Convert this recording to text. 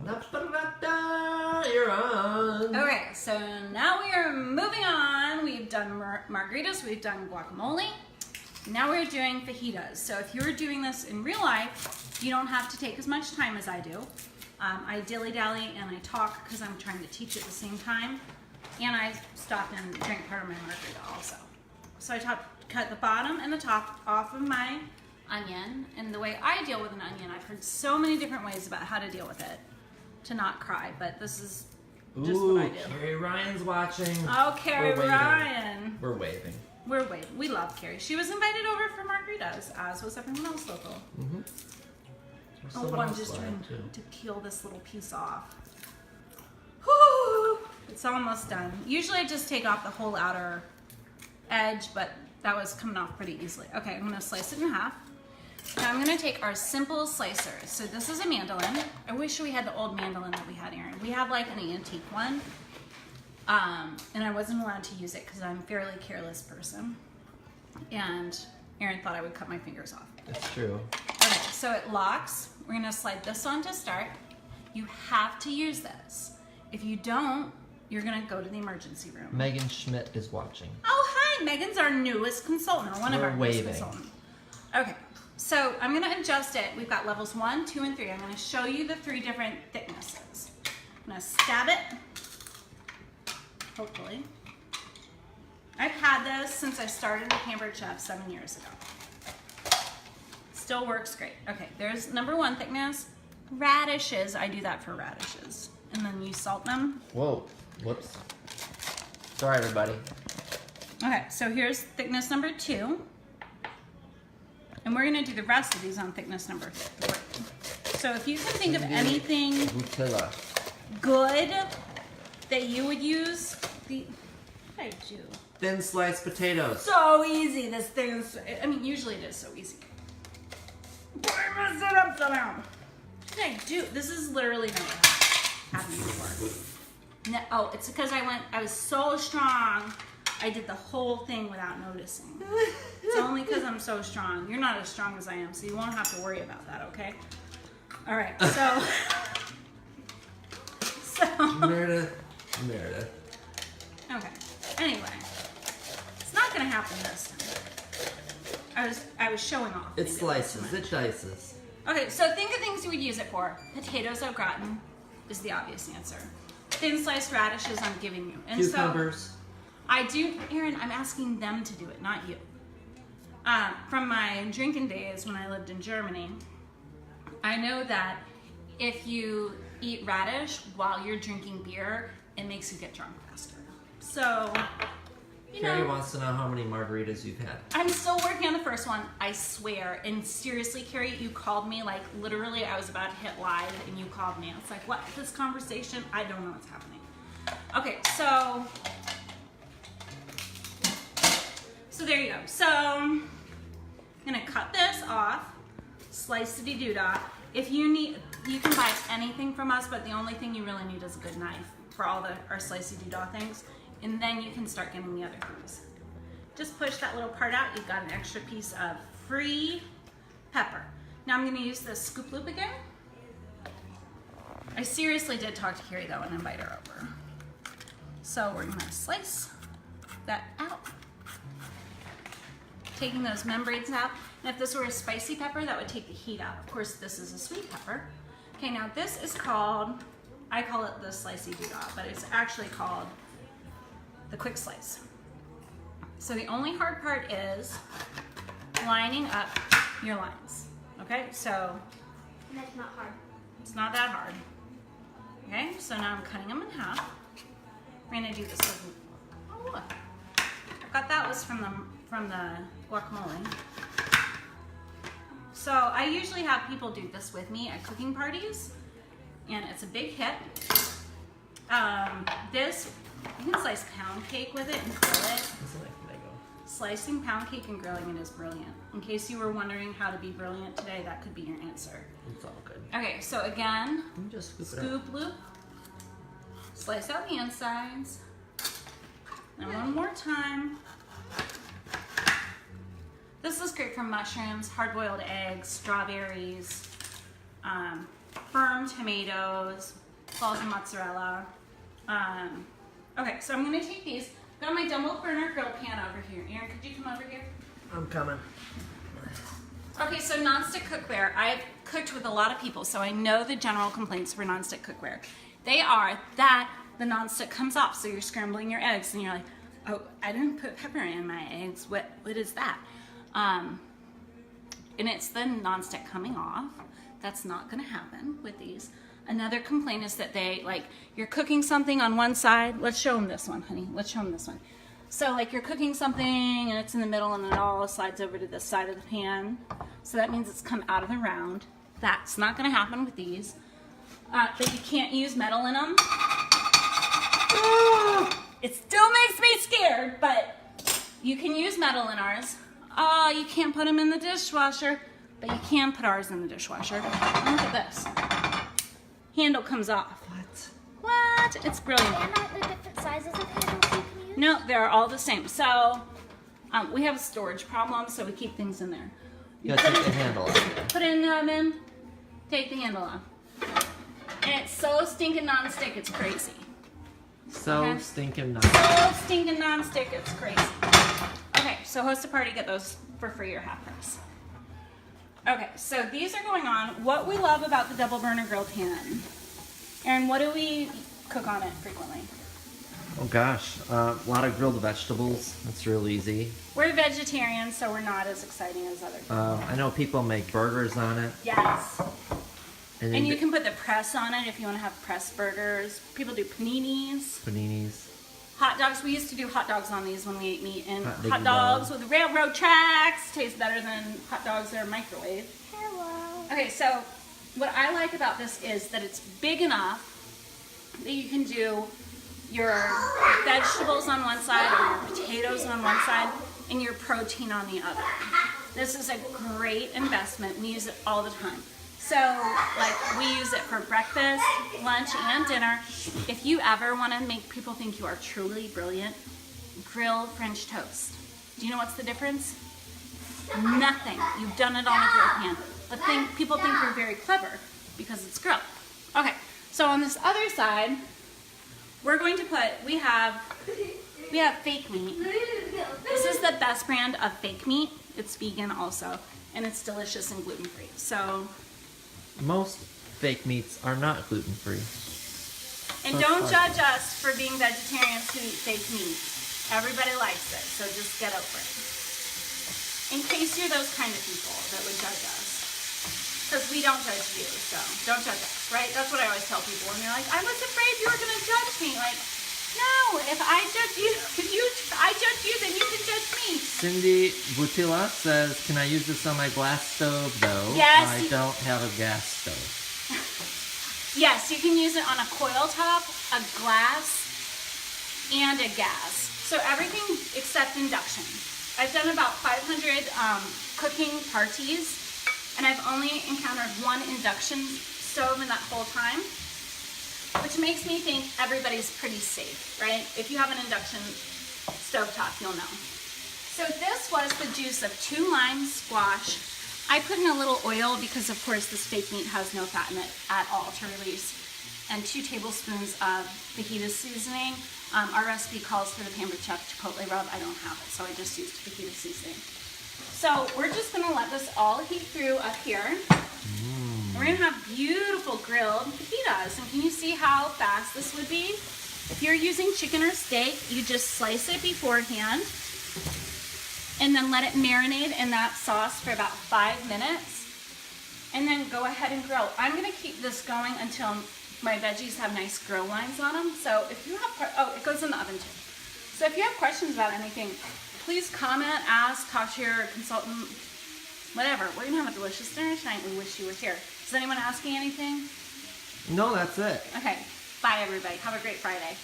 You're on. Okay, so now we are moving on. We've done margaritas, we've done guacamole. Now we're doing fajitas. So if you're doing this in real life, you don't have to take as much time as I do. I dilly-dally and I talk because I'm trying to teach at the same time. And I stop and drink part of my margarita also. So I cut the bottom and the top off of my onion. And the way I deal with an onion, I've heard so many different ways about how to deal with it to not cry, but this is just what I do. Carrie Ryan's watching. Oh, Carrie Ryan. We're waving. We're waving. We love Carrie. She was invited over for margaritas, as was everyone else local. Mm-hmm. Oh, I'm just trying to peel this little piece off. Whew, it's almost done. Usually I just take off the whole outer edge, but that was coming off pretty easily. Okay, I'm gonna slice it in half. Now I'm gonna take our simple slicer. So this is a mandolin. I wish we had the old mandolin that we had, Erin. We have like an antique one. And I wasn't allowed to use it because I'm a fairly careless person. And Erin thought I would cut my fingers off. That's true. Okay, so it locks. We're gonna slide this on to start. You have to use this. If you don't, you're gonna go to the emergency room. Megan Schmidt is watching. Oh, hi, Megan's our newest consultant, or one of our newest consultants. Okay, so I'm gonna adjust it. We've got levels 1, 2, and 3. I'm gonna show you the 3 different thicknesses. I'm gonna stab it, hopefully. I've had this since I started with Hamburg Chef 7 years ago. Still works great. Okay, there's number 1 thickness. Radishes, I do that for radishes. And then you salt them. Whoa, whoops. Sorry, everybody. Okay, so here's thickness number 2. And we're gonna do the rest of these on thickness number 3. So if you can think of anything Nutella. good that you would use, what did I do? Thin sliced potatoes. So easy, this thing is, I mean, usually it is so easy. I messed it up somehow. What did I do? This is literally never happened before. No, oh, it's because I was so strong, I did the whole thing without noticing. It's only because I'm so strong. You're not as strong as I am, so you won't have to worry about that, okay? All right, so. Meredith. Okay, anyway. It's not gonna happen this time. I was showing off. It slices, it dices. Okay, so think of things you would use it for. Potatoes au gratin is the obvious answer. Thin sliced radishes I'm giving you. And cucumbers. So I do, Erin, I'm asking them to do it, not you. From my drinking days when I lived in Germany, I know that if you eat radish while you're drinking beer, it makes you get drunk faster. So, you know. Carrie wants to know how many margaritas you've had. I'm still working on the first one, I swear. And seriously, Carrie, you called me, like literally I was about to hit live and you called me. It's like, what, this conversation? I don't know what's happening. Okay, so there you go. So I'm gonna cut this off, slice-a-dee-doo-dah. If you need, you can buy anything from us, but the only thing you really need is a good knife for all our slicey-doo-dah things. And then you can start getting the other things. Just push that little part out. You've got an extra piece of free pepper. Now I'm gonna use this scoop loop again. I seriously did talk to Carrie though and invite her over. So we're gonna slice that out. Taking those membranes out. And if this were a spicy pepper, that would take the heat out. Of course, this is a sweet pepper. Okay, now this is called, I call it the slicey-doo-dah, but it's actually called the quick slice. So the only hard part is lining up your lines. Okay, so. And that's not hard. It's not that hard. Okay, so now I'm cutting them in half. We're gonna do this with, oh look. I got that was from the guacamole. So I usually have people do this with me at cooking parties, and it's a big hit. This, you can slice pound cake with it and grill it. Slicing pound cake and grilling it is brilliant. In case you were wondering how to be brilliant today, that could be your answer. It's all good. Okay, so again, just scoop loop, slice out the insides, and one more time. This is great for mushrooms, hard-boiled eggs, strawberries, firm warm tomatoes, balls of mozzarella. Okay, so I'm gonna take these. Got my double burner grill pan over here. Aaron, could you come over here? I'm coming. Okay, so nonstick cookware. I've cooked with a lot of people, so I know the general complaints for nonstick cookware. They are that the nonstick comes off, so you're scrambling your eggs, and you're like, oh, I didn't put pepper in my eggs. What is that? And it's the nonstick coming off. That's not gonna happen with these. Another complaint is that they, like, you're cooking something on one side. Let's show them this one, honey. Let's show them this one. So, like, you're cooking something and it's in the middle and then it all slides over to the side of the pan. So that means it's come out of the round. That's not gonna happen with these. But you can't use metal in them. It still makes me scared, but you can use metal in ours. Oh, you can't put them in the dishwasher, but you can put ours in the dishwasher. And look at this. Handle comes off. What? It's brilliant. They're not the different sizes of handles you can use? No, they're all the same. So we have a storage problem, so we keep things in there. You gotta take the handle off. Put it in the oven, take the handle off. And it's so stinking non-stick, it's crazy. So Okay. stinking nice. So stinking non-stick, it's crazy. Okay, so host a party, get those for free or half price. Okay, so these are going on. What we love about the double burner grill pan. Aaron, what do we cook on it frequently? Oh gosh, a lot of grilled vegetables. That's real easy. We're vegetarians, so we're not as exciting as other people. I know people make burgers on it. Yes. And, And you can put the press on it if you want to have pressed burgers. People do paninis. paninis. Hot dogs. We used to do hot dogs on these when we ate meat. And Hot hot diggy dogs dog. with railroad tracks taste better than hot dogs that are microwave. Hello. Okay, so what I like about this is that it's big enough that you can do your vegetables on one side or your potatoes on one side and your protein on the other. This is a great investment. We use it all the time. So, like, we use it for breakfast, lunch, and dinner. If you ever want to make people think you are truly brilliant, grill French toast. Do you know what's the difference? Nothing. You've done it on a grill pan. But people think you're very clever because it's grilled. Okay, so on this other side, we're going to put, we have fake meat. This is the best brand of fake meat. It's vegan also, and it's delicious and gluten-free. So, Most fake meats are not gluten-free. and So don't it's judge us for being vegetarians who eat fake meat. Everybody likes it, so just get over it. In case you're those kind of people that would judge us. Because we don't judge you, so don't judge us, right? That's what I always tell people when they're like, I was afraid you were going to judge me. Like, no, if I judge you, I judge you, then you can judge me. Cindy Butila says, can I use this on my glass stove though? Yes. I don't have a gas stove. Yes, you can use it on a coil top, a glass, and a gas. So everything except induction. I've done about 500 cooking parties, and I've only encountered one induction stove in that whole time, which makes me think everybody's pretty safe, right? If you have an induction stovetop, you'll know. So this was the juice of 2 lime squash. I put in a little oil because, of course, this fake meat has no fat in it at all to release, and 2 tablespoons of fajita seasoning. Our recipe calls for the Pampered Chef Chipotle rub. I don't have it, so I just used fajita seasoning. So we're just gonna let this all heat through up here. We're gonna have beautiful grilled fajitas. And can you see how fast this would be? If you're using chicken or steak, you just slice it beforehand and then let it marinate in that sauce for about 5 minutes. And then go ahead and grill. I'm gonna keep this going until my veggies have nice grill lines on them. So if you have, oh, it goes in the oven too. So if you have questions about anything, please comment, ask, talk to your consultant, whatever. We're gonna have a delicious dinner tonight. We wish you were here. Is anyone asking anything? No, that's it. Okay, bye everybody. Have a great Friday.